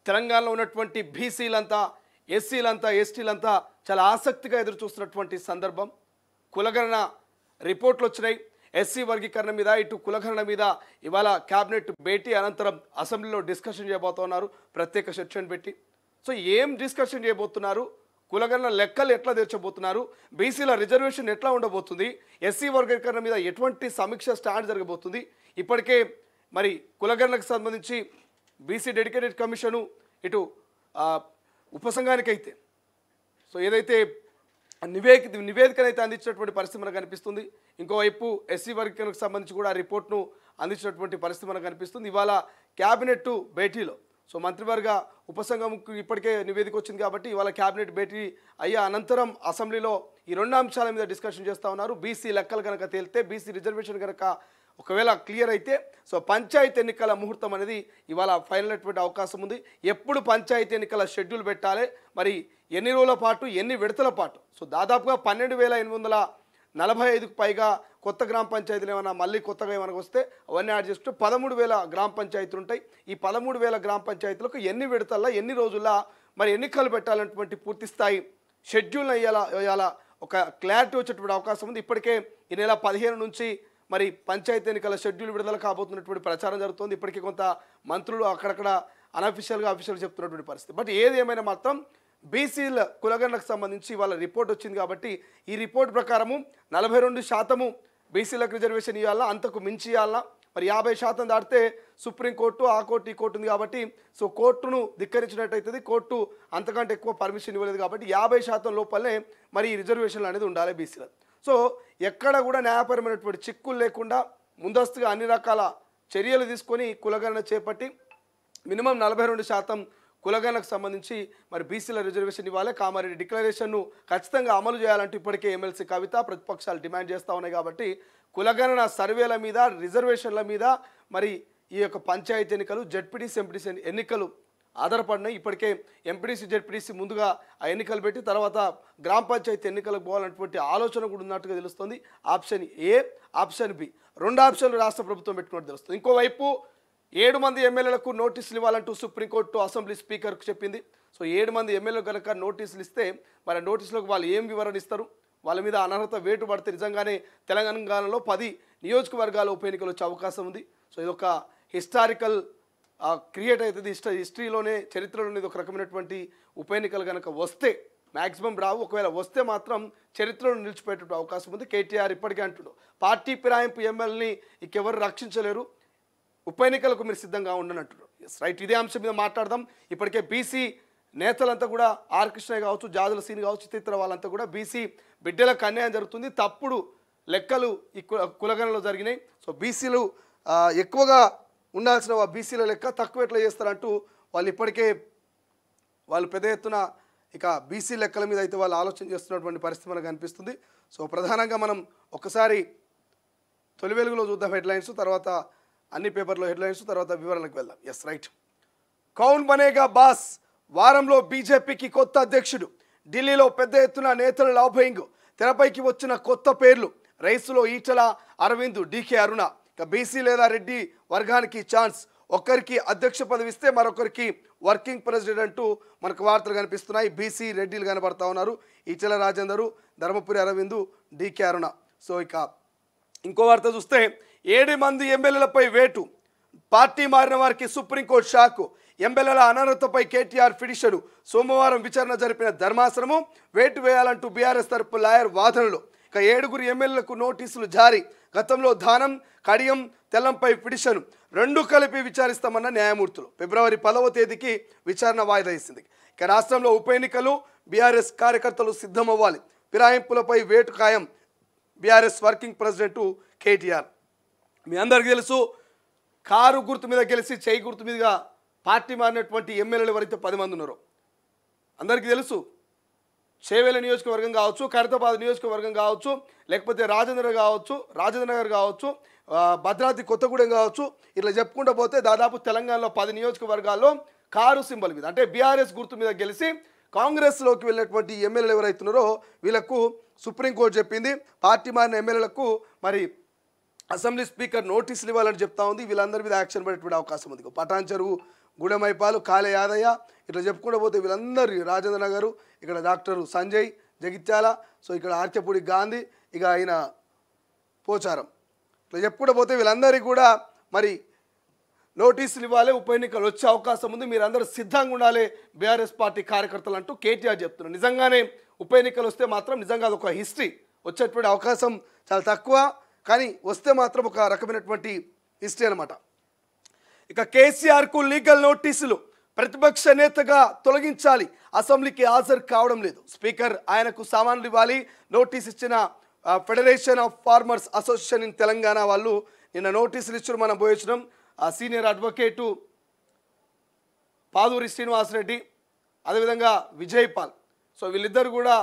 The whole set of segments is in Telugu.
తెలంగాణలో ఉన్నటువంటి బీసీలంతా ఎస్సీలంతా ఎస్టీలంతా చాలా ఆసక్తిగా ఎదురు చూస్తున్నటువంటి సందర్భం. కులగణన రిపోర్ట్లు వచ్చినాయి. ఎస్సీ వర్గీకరణ మీద ఇటు కులగణన మీద ఇవాళ క్యాబినెట్ భేటీ అనంతరం అసెంబ్లీలో డిస్కషన్ చేయబోతున్నారు ప్రత్యేక సెక్షన్ పెట్టి. సో ఏం డిస్కషన్ చేయబోతున్నారు, కులగణన లెక్కలు ఎట్లా తెచ్చబోతున్నారు, బీసీల రిజర్వేషన్ ఎట్లా ఉండబోతుంది, ఎస్సీ వర్గీకరణ మీద ఎటువంటి సమీక్ష స్టాండ్ జరగబోతుంది. ఇప్పటికే మరి కులగణనకు సంబంధించి బీసీ డెడికేటెడ్ కమిషను ఇటు ఉపసంఘానికైతే సో ఏదైతే నివేదికనైతే అందించినటువంటి పరిస్థితి మనకు కనిపిస్తుంది. ఇంకోవైపు ఎస్సీ వర్గీకరణకు సంబంధించి కూడా రిపోర్ట్ను అందించినటువంటి పరిస్థితి మనకు కనిపిస్తుంది. ఇవాళ క్యాబినెట్ భేటీలో సో మంత్రివర్గ ఉపసంఘంకు ఇప్పటికే నివేదిక వచ్చింది కాబట్టి ఇవాళ క్యాబినెట్ భేటీ అయ్యా అనంతరం అసెంబ్లీలో ఈ రెండు అంశాల మీద డిస్కషన్ చేస్తూ ఉన్నారు. బీసీ లెక్కలు కనుక తేలితే, బీసీ రిజర్వేషన్ కనుక ఒకవేళ క్లియర్ అయితే సో పంచాయతీ ఎన్నికల ముహూర్తం అనేది ఇవాళ ఫైనల్ అయ్యేటువంటి అవకాశం ఉంది. ఎప్పుడు పంచాయతీ ఎన్నికల షెడ్యూల్ పెట్టాలి, మరి ఎన్ని రోజుల పాటు, ఎన్ని విడతల పాటు, సో దాదాపుగా 12,845కు పైగా కొత్త గ్రామ పంచాయతీలు ఏమైనా మళ్ళీ కొత్తగా ఏమైనా వస్తే అవన్నీ యాడ్ చేసుకుంటే 13,000 గ్రామ పంచాయతీలు ఉంటాయి. ఈ 13,000 గ్రామ పంచాయతీలకు ఎన్ని విడతల్లో ఎన్ని రోజుల్లో మరి ఎన్నికలు పెట్టాలన్నటువంటి పూర్తి స్థాయి షెడ్యూల్ అయ్యాల ఒక క్లారిటీ వచ్చేటువంటి అవకాశం ఉంది. ఇప్పటికే ఈ నెల 15 నుంచి మరి పంచాయతీ ఎన్నికల షెడ్యూల్ విడుదల కాబోతున్నటువంటి ప్రచారం జరుగుతుంది. ఇప్పటికీ కొంత మంత్రులు అక్కడక్కడ అఫీషియల్ చెప్తున్నటువంటి పరిస్థితి. బట్ ఏది ఏమైనా మాత్రం బీసీల కులగణనకు సంబంధించి వాళ్ళ రిపోర్ట్ వచ్చింది కాబట్టి ఈ రిపోర్ట్ ప్రకారము 42% బీసీలకు రిజర్వేషన్ ఇవ్వాలా, అంతకు మించి ఇవ్వాలా. మరి 50% దాటితే సుప్రీంకోర్టు, ఆ కోర్టు, ఈ కోర్టు ఉంది కాబట్టి సో కోర్టును ధిక్కరించినట్టయితుంది. కోర్టు అంతకంటే ఎక్కువ పర్మిషన్ ఇవ్వలేదు కాబట్టి 50% లోపలనే మరి ఈ రిజర్వేషన్లు అనేది ఉండాలి బీసీలు. సో ఎక్కడ కూడా న్యాయపరమైనటువంటి చిక్కులు లేకుండా ముందస్తుగా అన్ని రకాల చర్యలు తీసుకొని కులగణన చేపట్టి మినిమం 42% కులగణనకు సంబంధించి మరి బీసీల రిజర్వేషన్ ఇవ్వాలి. కామారెడ్డి డిక్లరేషన్ను ఖచ్చితంగా అమలు చేయాలంటూ ఇప్పటికే ఎమ్మెల్సీ కవిత, ప్రతిపక్షాలు డిమాండ్ చేస్తూ ఉన్నాయి. కాబట్టి కులగణన సర్వేల మీద, రిజర్వేషన్ల మీద మరి ఈ యొక్క పంచాయతీ ఎన్నికలు, జెడ్పీటీసీ, ఎంపీటీసీ ఎన్నికలు ఆధారపడినాయి. ఇప్పటికే ఎంపీటీసీ, జెడ్పీటీసీ ముందుగా ఆ ఎన్నికలు పెట్టి తర్వాత గ్రామ పంచాయతీ ఎన్నికలకు పోవాలన్నటువంటి ఆలోచన కూడా ఉన్నట్టుగా తెలుస్తుంది. ఆప్షన్ ఏ, ఆప్షన్ బి, రెండు ఆప్షన్లు రాష్ట్ర ప్రభుత్వం పెట్టుకున్నట్టు తెలుస్తుంది. ఇంకోవైపు 7 మంది ఎమ్మెల్యేలకు నోటీసులు ఇవ్వాలంటూ సుప్రీంకోర్టు అసెంబ్లీ స్పీకర్కు చెప్పింది. సో 7 మంది ఎమ్మెల్యేలు కనుక నోటీసులు ఇస్తే మరి నోటీసులకు వాళ్ళు ఏం వివరణ ఇస్తారు, వాళ్ళ మీద అనర్హత వేటు పడితే నిజంగానే తెలంగాణలో 10 నియోజకవర్గాల ఉప ఎన్నికలు వచ్చే అవకాశం ఉంది. సో ఇదొక హిస్టారికల్ క్రియేట్ అవుతుంది. హిస్టరీలోనే, చరిత్రలోనే ఇది ఒక రకమైనటువంటి ఉప ఎన్నికలు కనుక వస్తే, మ్యాక్సిమం రావు, ఒకవేళ వస్తే మాత్రం చరిత్రలో నిలిచిపోయేట అవకాశం ఉంది. కేటీఆర్ ఇప్పటికే అంటున్నాడు, పార్టీ ఫిరాయింపు ఎమ్మెల్యేని ఇంకెవరు రక్షించలేరు, ఉప ఎన్నికలకు మీరు సిద్ధంగా ఉండని అంటున్నారు. ఎస్ రైట్, ఇదే అంశం మీద మాట్లాడదాం. ఇప్పటికే బీసీ నేతలంతా కూడా ఆర్ కృష్ణయ్య కావచ్చు, జాజుల సీని కావచ్చు, చిత్ర వాళ్ళంతా కూడా బీసీ బిడ్డలకు అన్యాయం జరుగుతుంది, తప్పుడు లెక్కలు ఈ కులగణనలో జరిగినాయి. సో బీసీలు ఎక్కువగా ఉండాల్సిన బీసీల లెక్క తక్కువ ఎట్లా చేస్తారంటూ వాళ్ళు ఇప్పటికే వాళ్ళు పెద్ద ఎత్తున ఇక బీసీ లెక్కల మీద అయితే వాళ్ళు ఆలోచన చేస్తున్నటువంటి పరిస్థితి మనకు కనిపిస్తుంది. సో ప్రధానంగా మనం ఒకసారి తొలి వెలుగులో చూద్దాం హెడ్లైన్స్, తర్వాత అన్ని పేపర్లో హెడ్లైన్స్, తర్వాత వివరణకు వెళ్దాం. ఎస్ రైట్, కౌన్ బనేగా బాస్, వారంలో బీజేపీకి కొత్త అధ్యక్షుడు, ఢిల్లీలో పెద్ద ఎత్తున నేతల లాభయింగ్, తెరపైకి వచ్చిన కొత్త పేర్లు, రైసులో ఈటల అరవింద్, డీకే అరుణ. ఇక బీసీ లేదా రెడ్డి వర్గానికి ఛాన్స్, ఒక్కరికి అధ్యక్ష పదవి ఇస్తే మరొకరికి వర్కింగ్ ప్రెసిడెంట్ అంటూ మనకు వార్తలు కనిపిస్తున్నాయి. బీసీ రెడ్డిలు కనబడతా ఉన్నారు, ఈటల రాజేందరు, ధర్మపురి అరవింద్, డీకే అరుణ. సో ఇక ఇంకో వార్త చూస్తే 7 మంది ఎమ్మెల్యేలపై వేటు, పార్టీ మారిన వారికి సుప్రీంకోర్టు షాకు, ఎమ్మెల్యేల అనర్హతపై కేటీఆర్ పిటిషన్, సోమవారం విచారణ జరిపిన ధర్మాసనము, వేటు వేయాలంటూ బీఆర్ఎస్ తరపు లాయర్ వాదనలు. ఇక 7 ఎమ్మెల్యేలకు నోటీసులు జారీ, గతంలో దానం, కడియం, తెల్లంపై పిటిషన్, 2 కలిపి విచారిస్తామన్న న్యాయమూర్తులు. ఫిబ్రవరి 10వ తేదీకి విచారణ వాయిదా ఇస్తుంది. ఇక రాష్ట్రంలో ఉప ఎన్నికలు, బీఆర్ఎస్ కార్యకర్తలు సిద్ధమవ్వాలి, ఫిరాయింపులపై వేటు ఖాయం, బీఆర్ఎస్ వర్కింగ్ ప్రెసిడెంట్ కేటీఆర్. మీ అందరికీ తెలుసు, కారు గుర్తు మీద గెలిచి చేయి గుర్తు మీదుగా పార్టీ మారినటువంటి ఎమ్మెల్యేలు ఎవరైతే 10 మంది ఉన్నారో అందరికీ తెలుసు. చేవేల నియోజకవర్గం కావచ్చు, ఖైరతాబాద్ నియోజకవర్గం కావచ్చు, లేకపోతే రాజేంద్ర నగర్ కావచ్చు, భద్రాద్రి కొత్తగూడెం కావచ్చు, ఇట్లా చెప్పుకుంటూ పోతే దాదాపు తెలంగాణలో 10 నియోజకవర్గాల్లో కారు సింబల్ మీద అంటే బీఆర్ఎస్ గుర్తు మీద గెలిచి కాంగ్రెస్లోకి వెళ్ళినటువంటి ఎమ్మెల్యేలు ఎవరైతున్నారో వీళ్ళకు సుప్రీంకోర్టు చెప్పింది, పార్టీ మారిన ఎమ్మెల్యేలకు మరి అసెంబ్లీ స్పీకర్ నోటీసులు ఇవ్వాలని చెప్తా ఉంది. వీళ్ళందరి మీద యాక్షన్ పడేటువంటి అవకాశం ఉంది. పటాన్ చెరువు, గూడెమైపాలు, కాళే యాదయ్య ఇట్లా చెప్పుకుంటూ పోతే వీళ్ళందరూ, రాజేంద్ర నగరు, ఇక్కడ డాక్టర్ సంజయ్ జగిత్యాల, సో ఇక్కడ ఆర్కెపూడి గాంధీ, ఇక ఆయన పోచారం, ఇట్లా చెప్పుకుంటూ పోతే వీళ్ళందరికీ కూడా మరి నోటీసులు ఇవ్వాలి. ఉప ఎన్నికలు వచ్చే అవకాశం ఉంది, మీరందరూ సిద్ధంగా ఉండాలి బీఆర్ఎస్ పార్టీ కార్యకర్తలు అంటూ కేటీఆర్ చెప్తున్నారు. నిజంగానే ఉప ఎన్నికలు వస్తే మాత్రం నిజంగా అదొక హిస్టరీ, వచ్చేటువంటి అవకాశం చాలా తక్కువ, కానీ వస్తే మాత్రం ఒక రకమైనటువంటి హిస్టరీ అనమాట. ఇక కేసీఆర్కు లీగల్ నోటీసులు, ప్రతిపక్ష నేతగా తొలగించాలి, అసెంబ్లీకి హాజరు కావడం లేదు, స్పీకర్ ఆయనకు సామాన్లు ఇవ్వాలి. నోటీస్ ఇచ్చిన federation of farmers association in Telangana వాళ్ళు నిన్న నోటీసులు ఇచ్చారు. మనం పోయించడం సీనియర్ అడ్వకేటు పాదూరి శ్రీనివాసరెడ్డి, అదేవిధంగా విజయ్ పాల్, సో వీళ్ళిద్దరు కూడా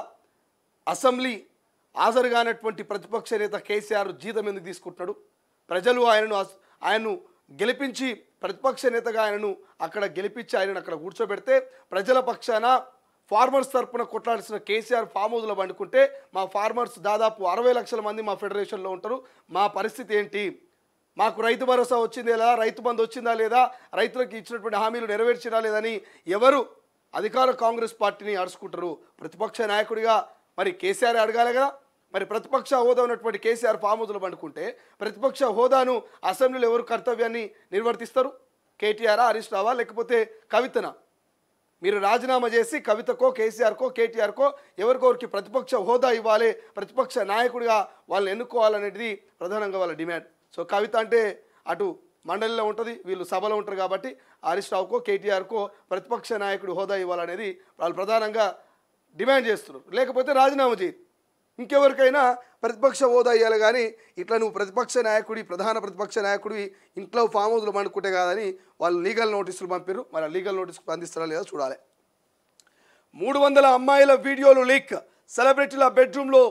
అసెంబ్లీ హాజరు కానటువంటి ప్రతిపక్ష నేత కేసీఆర్ జీతం ఎందుకు తీసుకుంటున్నాడు, ప్రజలు ఆయనను గెలిపించి ప్రతిపక్ష నేతగా ఆయనను అక్కడ గెలిపించి ఆయనను అక్కడ కూర్చోబెడితే ప్రజల పక్షాన ఫార్మర్స్ తరపున కొట్లాడాల్సిన కేసీఆర్ ఫామ్ హౌస్లో పండుకుంటే మా ఫార్మర్స్ దాదాపు 60 లక్షల మంది మా ఫెడరేషన్లో ఉంటారు, మా పరిస్థితి ఏంటి, మాకు రైతు భరోసా వచ్చిందా లేదా, రైతు బంధు వచ్చిందా లేదా, రైతులకు ఇచ్చినటువంటి హామీలు నెరవేర్చినా లేదని ఎవరు అధికార కాంగ్రెస్ పార్టీని అరుచుకుంటారు. ప్రతిపక్ష నాయకుడిగా మరి కేసీఆర్ అడగాలి కదా. మరి ప్రతిపక్ష హోదా ఉన్నటువంటి కేసీఆర్ ఫామ్ హౌస్లో పండుకుంటే ప్రతిపక్ష హోదాను అసెంబ్లీలో ఎవరు కర్తవ్యాన్ని నిర్వర్తిస్తారు, కేటీఆర్, హరీష్ రావా, లేకపోతే కవితనా? మీరు రాజీనామా చేసి కవితకో, కేసీఆర్కో, కేటీఆర్కో ఎవరికొరికి ప్రతిపక్ష హోదా ఇవ్వాలి, ప్రతిపక్ష నాయకుడిగా వాళ్ళని ఎన్నుకోవాలనేది ప్రధానంగా వాళ్ళ డిమాండ్. సో కవిత అంటే అటు మండలిలో ఉంటుంది, వీళ్ళు సభలో ఉంటారు కాబట్టి హరీష్ రావుకో, కేటీఆర్కో ప్రతిపక్ష నాయకుడు హోదా ఇవ్వాలనేది వాళ్ళు ప్రధానంగా డిమాండ్ చేస్తున్నారు. లేకపోతే రాజీనామా చేయి, ఇంకెవరికైనా ప్రతిపక్ష హోదా ఇవ్వాలి, కానీ ఇట్లా నువ్వు ప్రతిపక్ష నాయకుడి, ప్రధాన ప్రతిపక్ష నాయకుడివి ఇంట్లో ఫామ్ హౌస్లో పండుకుంటే కాదని వాళ్ళు లీగల్ నోటీసులు పంపారు. మరి ఆ లీగల్ నోటీసులు స్పందిస్తారా లేదా చూడాలి. 300 అమ్మాయిల వీడియోలు లీక్, సెలబ్రిటీల బెడ్రూమ్లో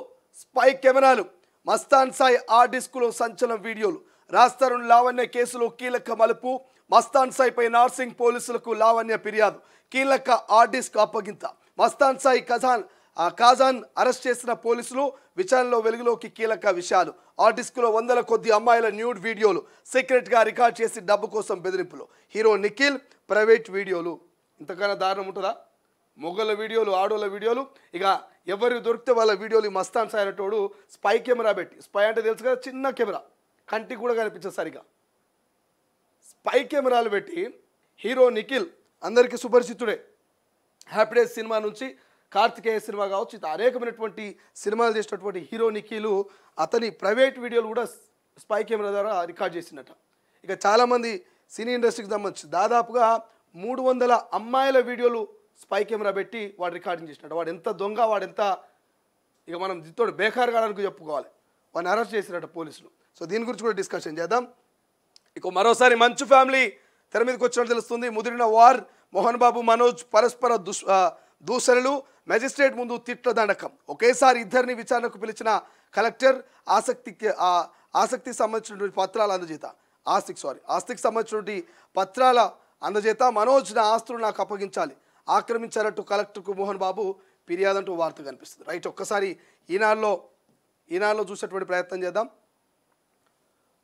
స్పై కెమెరాలు, మస్తాన్ సాయి ఆ డిస్కులో సంచలన వీడియోలు, రాస్తారుణ్ లావణ్య కేసులో కీలక మలుపు, మస్తాన్ సాయిపై నార్సింగ్ పోలీసులకు లావణ్య ఫిర్యాదు, కీలక ఆ డిస్క్ అప్పగింత, మస్తాన్ సాయి కాజాన్ అరెస్ట్ చేసిన పోలీసులు, విచారణలో వెలుగులోకి కీలక విషయాలు, ఆ డిస్కులో 100 కొద్ది అమ్మాయిల న్యూడ్ వీడియోలు, సీక్రెట్గా రికార్డ్ చేసి డబ్బు కోసం బెదిరింపులు, హీరో నిఖిల్ ప్రైవేట్ వీడియోలు. ఇంతకన్నా దారుణం ఉంటుందా? మొగల వీడియోలు, ఆడోళ్ళ వీడియోలు, ఇక ఎవరు దొరికితే వాళ్ళ వీడియోలు. మస్తాన్ సాయి అనేటోడు స్పై కెమెరా పెట్టి, స్పై అంటే తెలుసు కదా, చిన్న కెమెరా, కంటికి కూడా కనిపించదు సరిగా, స్పై కెమెరాలు పెట్టి హీరో నిఖిల్ అందరికీ సుపరిచితుడే, హ్యాపీ డేస్ సినిమా నుంచి కార్తికేయ సినిమా కావచ్చు, ఇది అనేకమైనటువంటి సినిమాలు చేసినటువంటి హీరో నిఖిల్ అతని ప్రైవేట్ వీడియోలు కూడా స్పై కెమెరా ద్వారా రికార్డ్ చేసినట్ట. ఇక చాలామంది సినీ ఇండస్ట్రీకి సంబంధించి దాదాపుగా 300 అమ్మాయిల వీడియోలు స్పై కెమెరా పెట్టి వాడు రికార్డింగ్ చేసినట్టు. వాడు ఎంత దొంగ, వాడు ఎంత, ఇక మనం దీంతో బేకార్ కాడానికి చెప్పుకోవాలి. వాడిని అరెస్ట్ చేసినట్టు పోలీసులు. సో దీని గురించి కూడా డిస్కషన్ చేద్దాం. ఇక మరోసారి మంచు ఫ్యామిలీ తెర మీదకి వచ్చినట్టు తెలుస్తుంది. ముదిరిన వార్, మోహన్ బాబు, మనోజ్ పరస్పర దూషణలు, మెజిస్ట్రేట్ ముందు తిట్ల దండకం, ఒకేసారి ఇద్దరిని విచారణకు పిలిచిన కలెక్టర్, ఆసక్తికి సంబంధించినటువంటి పత్రాల అందజేత, ఆస్తికి సంబంధించినటువంటి పత్రాల అందజేత, మనోజ్ నా ఆస్తులు నాకు అప్పగించాలి, ఆక్రమించారంటూ కలెక్టర్కు మోహన్ బాబు ఫిర్యాదు అంటూ వార్త కనిపిస్తుంది. రైట్, ఒక్కసారి ఈనాడులో చూసేటువంటి ప్రయత్నం చేద్దాం.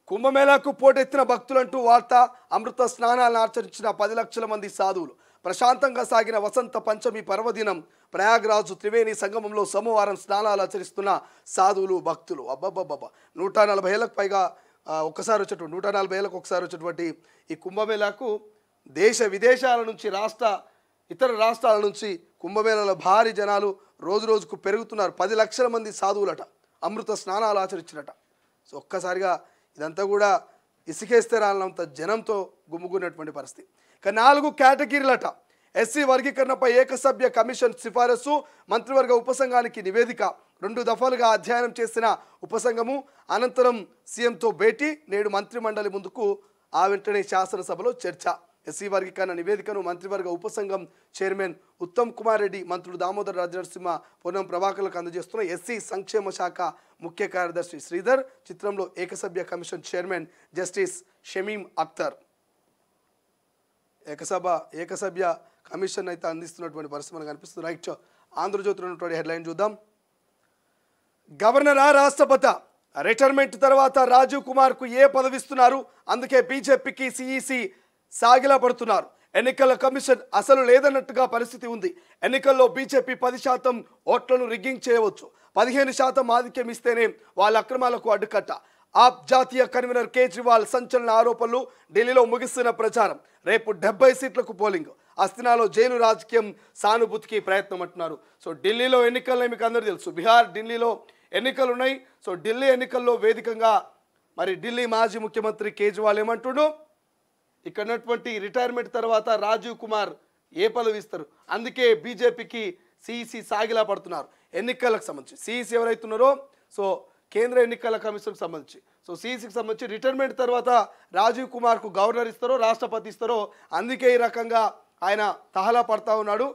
కుంభమేళాకు పోటెత్తిన భక్తులంటూ వార్త, అమృత స్నానాలను ఆచరించిన 10 లక్షల మంది సాధువులు, ప్రశాంతంగా సాగిన వసంత పంచమి పర్వదినం, ప్రయాగ్రాజు త్రివేణి సంగమంలో సోమవారం స్నానాలు ఆచరిస్తున్న సాధువులు, భక్తులు. అబ్బబ్బబ్బబ్బా, 140 ఏళ్ళకు పైగా ఒక్కసారి వచ్చేటువంటి 140 ఏళ్ళకు ఒకసారి వచ్చేటువంటి ఈ కుంభమేళాకు దేశ విదేశాల నుంచి, ఇతర రాష్ట్రాల నుంచి కుంభమేళాలో భారీ జనాలు రోజు రోజుకు పెరుగుతున్నారు. 10 లక్షల మంది సాధువులట అమృత స్నానాలు ఆచరించినట. సో ఒక్కసారిగా ఇదంతా కూడా ఇసుకేస్తే రానంత జనంతో గుమ్ముకున్నటువంటి పరిస్థితి. ఇక 4 కేటగిరీలట, ఎస్సీ వర్గీకరణపై ఏకసభ్య కమిషన్ సిఫారసు, మంత్రివర్గ ఉపసంఘానికి నివేదిక, 2 దఫాలుగా అధ్యయనం చేసిన ఉపసంఘము, అనంతరం సీఎంతో భేటీ, నేడు మంత్రిమండలి ముందుకు, ఆ వెంటనే శాసనసభలో చర్చ. ఎస్సీ వర్గీకరణ నివేదికను మంత్రివర్గ ఉపసంఘం చైర్మన్ ఉత్తమ్ కుమార్ రెడ్డి, మంత్రులు దామోదర్ రాజనరసింహ, పొన్నం ప్రభాకర్లకు అందజేస్తున్న ఎస్సీ సంక్షేమ శాఖ ముఖ్య కార్యదర్శి శ్రీధర్, చిత్రంలో ఏకసభ్య commission chairman justice Shamim Akhtar. ఏకసభ్య కమిషన్ అయితే అందిస్తున్నటువంటి పరిస్థితి మనకు కనిపిస్తుంది. రైట్, ఆంధ్రజ్యోతిలో ఉన్నటువంటి హెడ్లైన్ చూద్దాం. గవర్నరా రాష్ట్రపతి, రిటైర్మెంట్ తర్వాత రాజీవ్ కుమార్కు ఏ పదవి ఇస్తున్నారు? అందుకే బీజేపీకి సిఈసి సాగిలా పడుతున్నారు. ఎన్నికల కమిషన్ అసలు లేదన్నట్టుగా పరిస్థితి ఉంది. ఎన్నికల్లో బీజేపీ 10% ఓట్లను రిగ్గింగ్ చేయవచ్చు. 15% ఆధిక్యం ఇస్తేనే వాళ్ళ అక్రమాలకు అడ్డుకట్ట. ఆప్ జాతీయ కన్వీనర్ కేజ్రీవాల్ సంచలన ఆరోపణలు. ఢిల్లీలో ముగిస్తున్న ప్రచారం. రేపు 70 సీట్లకు పోలింగ్. అస్తినాలో జైలు రాజకీయం సానుభూతికి ప్రయత్నం అంటున్నారు. సో ఢిల్లీలో ఎన్నికల్లో మీకు అందరూ తెలుసు, బీహార్ ఢిల్లీలో ఎన్నికలు ఉన్నాయి. సో ఢిల్లీ ఎన్నికల్లో వేదికగా మరి ఢిల్లీ మాజీ ముఖ్యమంత్రి కేజ్రీవాల్ ఏమంటుడు, ఇక్కడ ఉన్నటువంటి రిటైర్మెంట్ తర్వాత రాజీవ్ కుమార్ ఏ పదవి ఇస్తారు? అందుకే బీజేపీకి సిఈసి సాగిలా పడుతున్నారు. ఎన్నికలకు సంబంధించి సిఈసి ఎవరైతున్నారో సో కేంద్ర ఎన్నికల కమిషన్కి సంబంధించి సో సిఈసికి సంబంధించి రిటైర్మెంట్ తర్వాత రాజీవ్ కుమార్కు గవర్నర్ ఇస్తారో రాష్ట్రపతి ఇస్తారో, అందుకే ఈ రకంగా ఆయన తహలా పడతా ఉన్నాడు.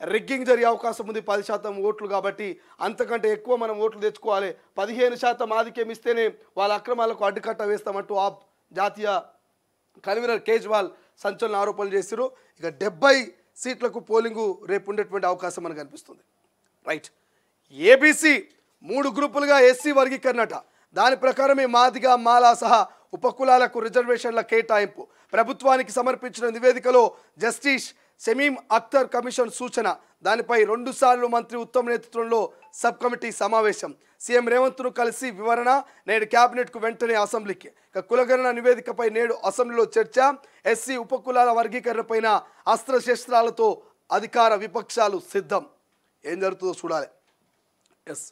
రిగ్గింగ్ జరిగే అవకాశం ఉంది 10% ఓట్లు కాబట్టి, అంతకంటే ఎక్కువ మనం ఓట్లు తెచ్చుకోవాలి. 15% ఆధిక్యం ఇస్తేనే వాళ్ళ అక్రమాలకు అడ్డుకట్ట వేస్తామంటూ ఆ జాతీయ కన్వీనర్ కేజ్రీవాల్ సంచలన ఆరోపణలు చేశారు. ఇక 70 సీట్లకు పోలింగు రేపు ఉండేటువంటి అవకాశం మనకు కనిపిస్తుంది. రైట్, ఏబీసీ 3 గ్రూపులుగా ఎస్సీ వర్గీకరణట. దాని ప్రకారమే మాదిగా మాలా సహా ఉపకులాలకు రిజర్వేషన్ల కేటాయింపు. ప్రభుత్వానికి సమర్పించిన నివేదికలో జస్టిస్ షమీం అఖ్తర్ కమిషన్ సూచన. దానిపై 2 సార్లు మంత్రి ఉత్తమ్ నేతృత్వంలో సబ్ కమిటీ సమావేశం. సీఎం రేవంత్ను కలిసి వివరణ. నేడు క్యాబినెట్కు వెంటనే అసెంబ్లీకి. ఇక కులగణన నివేదికపై నేడు అసెంబ్లీలో చర్చ. ఎస్సీ ఉపకులాల వర్గీకరణపైన అస్త్రశస్త్రాలతో అధికార విపక్షాలు సిద్ధం. ఏం జరుగుతుందో చూడాలి. ఎస్,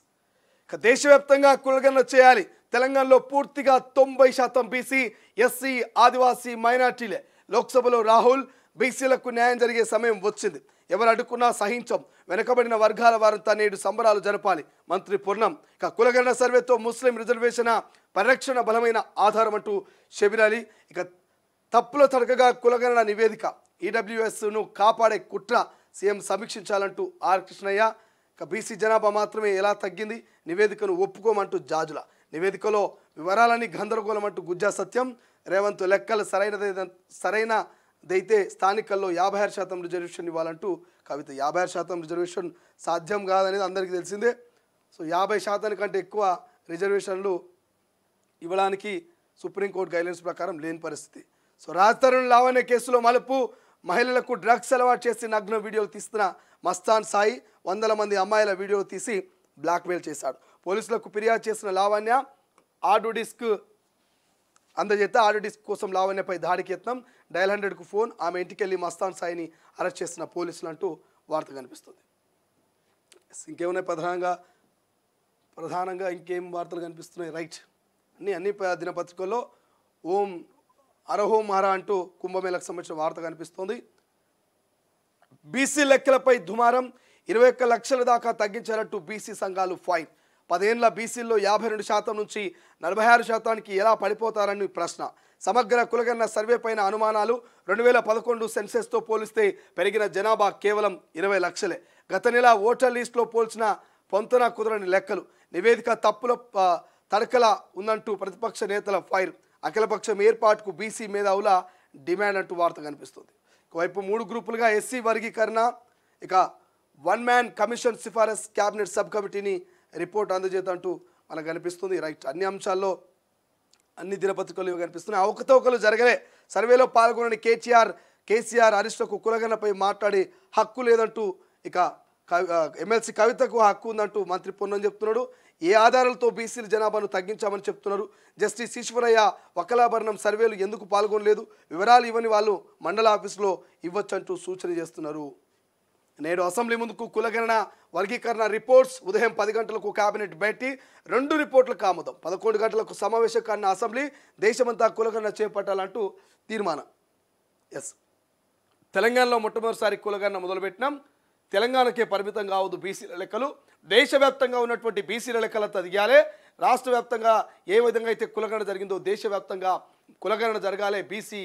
ఇక దేశవ్యాప్తంగా కులగణన చేయాలి. తెలంగాణలో పూర్తిగా 90% బీసీ, ఎస్సీ, ఆదివాసీ, మైనార్టీలే. లోక్సభలో రాహుల్, బీసీలకు న్యాయం జరిగే సమయం వచ్చింది. ఎవరు అడ్డుకున్నా సహించం. వెనుకబడిన వర్గాల వారంతా నేడు సంబరాలు జరపాలి. మంత్రి పూర్ణం. ఇక కులగణన సర్వేతో ముస్లిం రిజర్వేషన్ పరిరక్షణ బలమైన ఆధారం అంటూ షబీర్ అలీ. ఇక తప్పుల తడకగా కులగణన నివేదిక. ఈడబ్ల్యూఎస్ను కాపాడే కుట్ర సీఎం సమీక్షించాలంటూ ఆర్ కృష్ణయ్య. ఇక బీసీ జనాభా మాత్రమే ఎలా తగ్గింది, నివేదికను ఒప్పుకోమంటూ జాజుల. నివేదికలో వివరాలని గందరగోళం అంటూ గుజ్జా సత్యం. రేవంత్ లెక్కలు సరైనదైతే స్థానికల్లో 56% రిజర్వేషన్ ఇవ్వాలంటూ కవిత. 56% రిజర్వేషన్ సాధ్యం కాదనేది అందరికీ తెలిసిందే. సో 50% కంటే ఎక్కువ రిజర్వేషన్లు ఇవ్వడానికి సుప్రీంకోర్టు గైడ్లైన్స్ ప్రకారం లేని పరిస్థితి. సో రాజతరుణ్ లావణ్య కేసులో మలుపు. మహిళలకు డ్రగ్స్ అలవాటు చేసి నగ్న వీడియోలు తీస్తున్న మస్తాన్ సాయి 100 మంది అమ్మాయిల వీడియోలు తీసి బ్లాక్మెయిల్ చేశాడు. పోలీసులకు ఫిర్యాదు చేసిన లావణ్య ఆడియో డిస్క్ అందజేత ఆడియో డిస్క్ కోసం లావణ్యపై దాడికి యత్నం. డయల్ 100కు ఫోన్. ఆమె ఇంటికి వెళ్ళి మస్తాన్ సాయిని అరెస్ట్ చేసిన పోలీసులు అంటూ వార్త కనిపిస్తుంది. ఇంకేమున్నాయి ప్రధానంగా ఇంకేం వార్తలు కనిపిస్తున్నాయి? రైట్, అన్ని దినపత్రికల్లో ఓం అరహోం హర అంటూ కుంభమేళకు సంబంధించిన వార్త కనిపిస్తుంది. బీసీ లెక్కలపై దుమారం. 21 లక్షల దాకా తగ్గించారంటూ బీసీ సంఘాలు ఫైర్. 10 ఏళ్ల బీసీల్లో 52% నుంచి 46%కి ఎలా పడిపోతారని ప్రశ్న. సమగ్ర కులగణన సర్వే పైన అనుమానాలు. 2011 సెన్సెస్తో పోలిస్తే పెరిగిన జనాభా కేవలం 20 లక్షలే. గత నెల ఓటర్ లిస్టులో పోల్చిన పొంతన కుదరని లెక్కలు. నివేదిక తప్పుల తడకలా ఉందంటూ ప్రతిపక్ష నేతల ఫైర్. అఖిలపక్షం ఏర్పాటుకు బీసీ మేధావుల డిమాండ్ అంటూ వార్త కనిపిస్తుంది. ఒకవైపు 3 గ్రూపులుగా ఎస్సీ వర్గీకరణ. ఇక 1 మ్యాన్ కమిషన్ సిఫారసు. క్యాబినెట్ సబ్ కమిటీని రిపోర్ట్ అందజేతంటూ మనకు కనిపిస్తుంది. రైట్, అన్ని అంశాల్లో అన్ని దినపత్రికలు ఇవి కనిపిస్తున్నాయి. అవకతవకలు జరగలే. సర్వేలో పాల్గొనని కేసీఆర్ అరెస్టులకు కులగణనపై మాట్లాడే హక్కు లేదంటూ ఇక ఎమ్మెల్సీ కవితకు హక్కు ఉందంటూ మంత్రి పొన్నం చెప్తున్నాడు. ఏ ఆధారాలతో బీసీల జనాభాను తగ్గించామని చెప్తున్నారు. జస్టిస్ ఈశ్వరయ్య వకలాభరణం సర్వేలు ఎందుకు పాల్గొనలేదు, వివరాలు ఇవ్వని వాళ్ళు మండల ఆఫీసులో ఇవ్వచ్చంటూ సూచన చేస్తున్నారు. నేడు అసెంబ్లీ ముందుకు కులగణన వర్గీకరణ రిపోర్ట్స్. ఉదయం 10 గంటలకు కేబినెట్ భేటీ. 2 రిపోర్టులకు ఆమోదం. 11 గంటలకు సమావేశం కాని అసెంబ్లీ. దేశమంతా కులగణన చేపట్టాలంటూ తీర్మానం. ఎస్, తెలంగాణలో మొట్టమొదటిసారి కులగణన మొదలుపెట్టినాం. తెలంగాణకే పరిమితం కావద్దు బీసీల లెక్కలు. దేశవ్యాప్తంగా ఉన్నటువంటి బీసీల లెక్కలంతా దిగాలే. రాష్ట్ర వ్యాప్తంగా ఏ విధంగా అయితే కులగణన జరిగిందో దేశవ్యాప్తంగా కులగణన జరగాలి. బీసీ,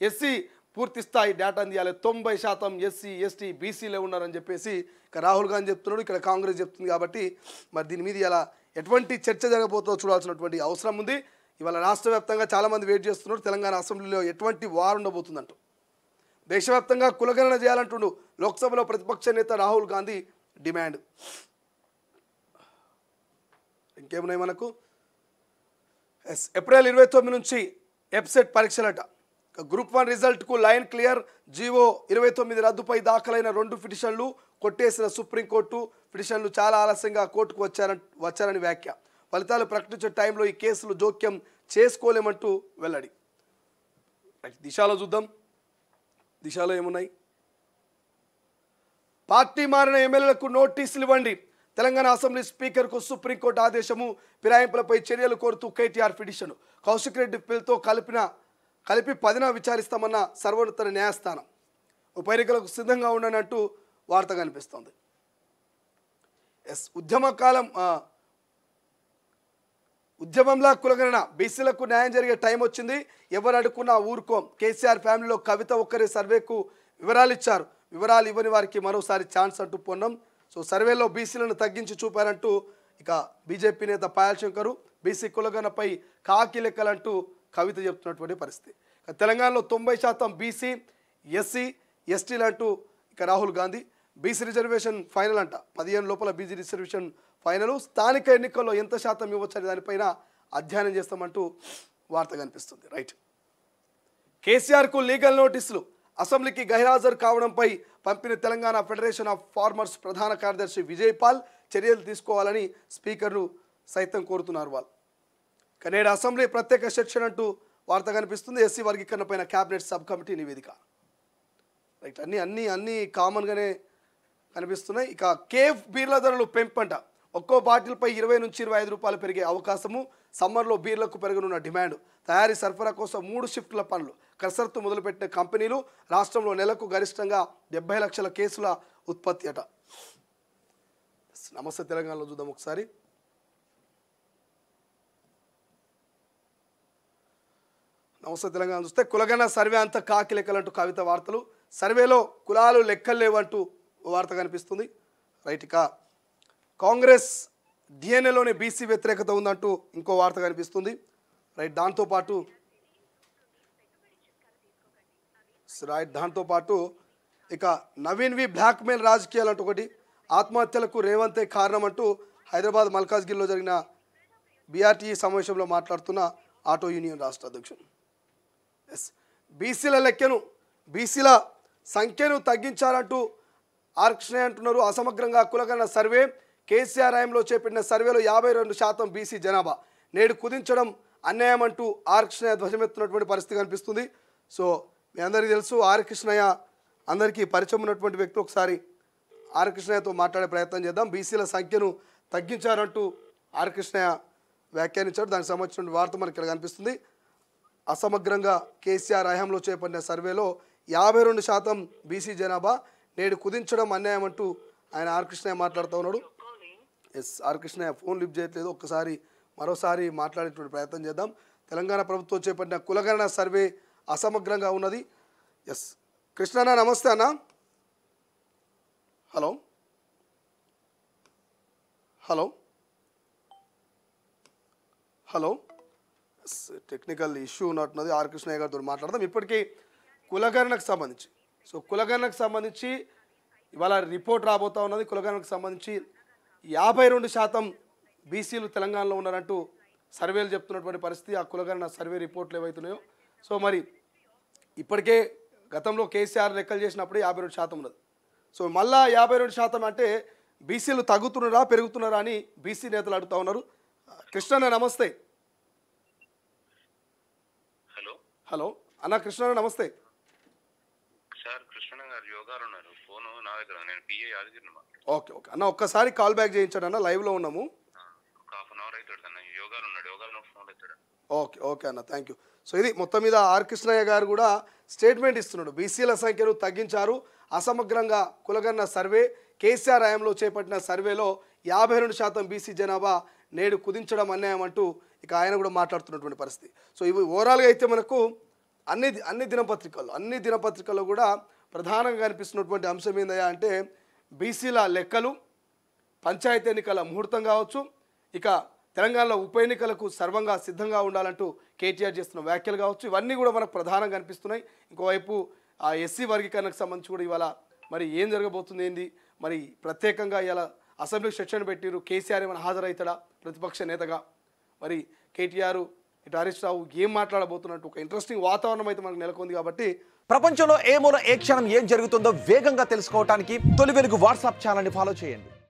ఎస్సీ పూర్తి స్థాయి డేటా అందియాలి. 90% ఎస్సీ, ఎస్టీ, బీసీలే ఉన్నారని చెప్పేసి ఇక రాహుల్ గాంధీ చెప్తున్నాడు, ఇక్కడ కాంగ్రెస్ చెప్తుంది. కాబట్టి మరి దీని మీద ఇలా ఎటువంటి చర్చ జరగబోతుందో చూడాల్సినటువంటి అవసరం ఉంది. ఇవాళ రాష్ట్ర వ్యాప్తంగా చాలామంది వెయిట్ చేస్తున్నారు తెలంగాణ అసెంబ్లీలో ఎటువంటి వార్ ఉండబోతుందంటూ. దేశవ్యాప్తంగా కులగణన చేయాలంటుండు లోక్సభలో ప్రతిపక్ష నేత రాహుల్ గాంధీ డిమాండ్. ఇంకేమున్నాయి మనకు? ఏప్రిల్ 29 నుంచి ఎప్సెట్ పరీక్షలట. గ్రూప్ 1 రిజల్ట్కు లైన్ క్లియర్. జీవో 29 రద్దుపై దాఖలైన 2 పిటిషన్లు కొట్టేసిన సుప్రీంకోర్టు. పిటిషన్లు చాలా ఆలస్యంగా కోర్టుకు వచ్చారని వ్యాఖ్య. ఫలితాలు ప్రకటించే టైంలో ఈ కేసులు జోక్యం చేసుకోలేమంటూ వెల్లడి. దిశలో చూద్దాం. దిశలో ఏమున్నాయి? పార్టీ మారిన ఎమ్మెల్యేలకు నోటీసులు ఇవ్వండి. తెలంగాణ అసెంబ్లీ స్పీకర్కు సుప్రీంకోర్టు ఆదేశము. ఫిరాయింపులపై చర్యలు కోరుతూ కేటీఆర్ పిటిషన్. కౌశిక్ రెడ్డి పిల్తో కలిపి 10న విచారిస్తామన్న సర్వోన్నత న్యాయస్థానం. ఉప ఎన్నికలకు సిద్ధంగా ఉండనంటూ వార్త కనిపిస్తోంది. ఉద్యమంలా కులగణన. బీసీలకు న్యాయం జరిగే టైం వచ్చింది. ఎవరు అడుక్కున్నా ఊరుకోం. కేసీఆర్ ఫ్యామిలీలో కవిత ఒక్కరే సర్వేకు వివరాలు ఇచ్చారు. వివరాలు ఇవ్వని వారికి మరోసారి ఛాన్స్ అంటూ పొన్నాం. సో సర్వేలో బీసీలను తగ్గించి చూపారంటూ ఇక బీజేపీ నేత పాయల్ శంకరు బీసీ కులగణనపై కాకి లెక్కలంటూ కవిత చెప్తున్నటువంటి పరిస్థితి. తెలంగాణలో 90% బీసీ, ఎస్సీ, ఎస్టీలు అంటూ ఇక Rahul Gandhi. BC reservation final అంట. 15 లోపల బీసీ రిజర్వేషన్ ఫైనల్. స్థానిక ఎన్నికల్లో ఎంత శాతం ఇవ్వచ్చని దానిపైన అధ్యయనం చేస్తామంటూ వార్త కనిపిస్తుంది. రైట్. కేసీఆర్కు లీగల్ నోటీసులు. అసెంబ్లీకి గైర్హాజరు కావడంపై పంపిన తెలంగాణ ఫెడరేషన్ ఆఫ్ ఫార్మర్స్ ప్రధాన కార్యదర్శి విజయ్ పాల్ చర్యలు తీసుకోవాలని స్పీకర్ను సైతం కోరుతున్నారు వాళ్ళు. నేడు అసెంబ్లీ ప్రత్యేక సెక్షన్ అంటూ వార్త కనిపిస్తుంది. ఎస్సీ వర్గీకరణ పైన క్యాబినెట్ సబ్ కమిటీ నివేదిక. రైట్. అన్నీ కామన్గానే కనిపిస్తున్నాయి. ఇక కేఫ్ బీర్ల ధరలు పెంపంట. ఒక్కో బాటిల్పై 20 నుంచి 25 రూపాయలు పెరిగే అవకాశము. సమ్మర్లో బీర్లకు పెరగనున్న డిమాండ్. తయారీ సరఫరా కోసం 3 షిఫ్ట్ల పనులు. కసరత్తు మొదలుపెట్టిన కంపెనీలు. రాష్ట్రంలో నెలకు గరిష్టంగా 70 లక్షల కేసుల ఉత్పత్తి అట. నమస్తే తెలంగాణలో చూద్దాం ఒకసారి. నమస్తే తెలంగాణ చూస్తే కులగణ సర్వే అంతా కాకి లెక్కలంటూ కవిత వార్తలు. సర్వేలో కులాలు లెక్కలు లేవంటూ వార్త కనిపిస్తుంది. రైట్. ఇక కాంగ్రెస్ డిఎన్ఏలోనే బీసీ వ్యతిరేకత ఉందంటూ ఇంకో వార్త కనిపిస్తుంది. రైట్. దాంతోపాటు ఇక నవీన్ వి బ్లాక్మెయిల్ రాజకీయాలు అంటూ ఒకటి. ఆత్మహత్యలకు రేవంతే కారణం అంటూ హైదరాబాద్ మల్కాజ్గిరిలో జరిగిన బీఆర్టీఈ సమావేశంలో మాట్లాడుతున్న ఆటో యూనియన్ రాష్ట్ర అధ్యక్షుడు. బీసీల సంఖ్యను తగ్గించాలంటూ ఆర్ కృష్ణయ్య అంటున్నారు. అసమగ్రంగా కులగణన సర్వే. కేసీఆర్ హయాంలో చేపట్టిన సర్వేలో 52% బీసీ జనాభా. నేడు కుదించడం అన్యాయం అంటూ ఆర్ కృష్ణయ్య ధ్వజమెత్తున్నటువంటి పరిస్థితి కనిపిస్తుంది. సో మీ అందరికీ తెలుసు ఆర్ కృష్ణయ్య అందరికీ పరిచయం ఉన్నటువంటి వ్యక్తి. ఒకసారి ఆర్ కృష్ణయ్యతో మాట్లాడే ప్రయత్నం చేద్దాం. బీసీల సంఖ్యను తగ్గించారంటూ ఆర్ కృష్ణయ్య వ్యాఖ్యానించాడు. దానికి సంబంధించిన వార్త మనకి ఇక్కడ కనిపిస్తుంది. అసమగ్రంగా కేసీఆర్ హయాంలో చేపట్టిన సర్వేలో 52% బీసీ జనాభా. నేడు కుదించడం అన్యాయం అంటూ ఆయన ఆర్ కృష్ణయ్య మాట్లాడుతూ ఉన్నాడు. ఆర్ కృష్ణయ్య ఫోన్ లిఫ్ట్ చేయట్లేదు. మరోసారి మాట్లాడేటువంటి ప్రయత్నం చేద్దాం. తెలంగాణ ప్రభుత్వం చేపట్టిన కులగణన సర్వే అసమగ్రంగా ఉన్నది. కృష్ణన్న నమస్తే అన్న. హలో టెక్నికల్ ఇష్యూ ఉన్నట్టున్నది. ఆర్ కృష్ణయ్య గారితో మాట్లాడదాం. ఇప్పటికీ కులగణనకు సంబంధించి ఇవాళ రిపోర్ట్ రాబోతా ఉన్నది. కులగణనకు సంబంధించి 52% బీసీలు తెలంగాణలో ఉన్నారంటూ సర్వేలు చెప్తున్నటువంటి పరిస్థితి. ఆ కులగణన సర్వే రిపోర్ట్లు ఏవైతున్నాయో. సో మరి ఇప్పటికే గతంలో కేసీఆర్ లెక్కలు చేసినప్పుడు 52% ఉన్నది. సో మళ్ళా 52% అంటే బీసీలు తగ్గుతున్నారా పెరుగుతున్నారా అని బీసీ నేతలు అడుగుతూ ఉన్నారు. కృష్ణన్న నమస్తే. హలో అన్న కృష్ణన్న నమస్తే. ఓకే అన్న ఒక్కసారి కాల్ బ్యాక్ చేయించాడు అన్న. లైవ్లో ఉన్నాము. ఓకే అన్న థ్యాంక్ యూ. సో ఇది మొత్తం మీద ఆర్ కృష్ణయ్య గారు కూడా స్టేట్మెంట్ ఇస్తున్నాడు. బీసీల సంఖ్యను తగ్గించారు. అసమగ్రంగా కులగణన సర్వే. కేసీఆర్ హయాంలో చేపట్టిన సర్వేలో 52% బీసీ జనాభా. నేడు కుదించడం అన్యాయం అంటూ ఇక ఆయన కూడా మాట్లాడుతున్నటువంటి పరిస్థితి. సో ఇవి ఓవరాల్గా అయితే మనకు అన్ని దినపత్రికల్లో కూడా ప్రధానంగా కనిపిస్తున్నటువంటి అంశం ఏందయ్యా అంటే బీసీల లెక్కలు, పంచాయతీ ఎన్నికల ముహూర్తం కావచ్చు, ఇక తెలంగాణలో ఉప ఎన్నికలకు సర్వంగా సిద్ధంగా ఉండాలంటూ కేటీఆర్ చేస్తున్న వ్యాఖ్యలు కావచ్చు, ఇవన్నీ కూడా మనకు ప్రధానంగా కనిపిస్తున్నాయి. ఇంకోవైపు ఆ ఎస్సీ వర్గీకరణకు సంబంధించి కూడా ఇవాళ మరి ఏం జరగబోతుంది ఏంది, మరి ప్రత్యేకంగా ఇలా అసెంబ్లీ సెషన్ పెట్టిరు. కేసీఆర్ ఏమైనా హాజరవుతాడా ప్రతిపక్ష నేతగా? మరి కేటీఆర్ ఇటు హరీష్ రావు ఏం మాట్లాడబోతున్నట్టు ఒక ఇంట్రెస్టింగ్ వాతావరణం అయితే మనకు నెలకొంది. కాబట్టి ప్రపంచంలో ఏ మూల ఏ క్షణం ఏం జరుగుతుందో వేగంగా తెలుసుకోవడానికి తొలి వెలుగు వాట్సాప్ ఛానల్ని ఫాలో చేయండి.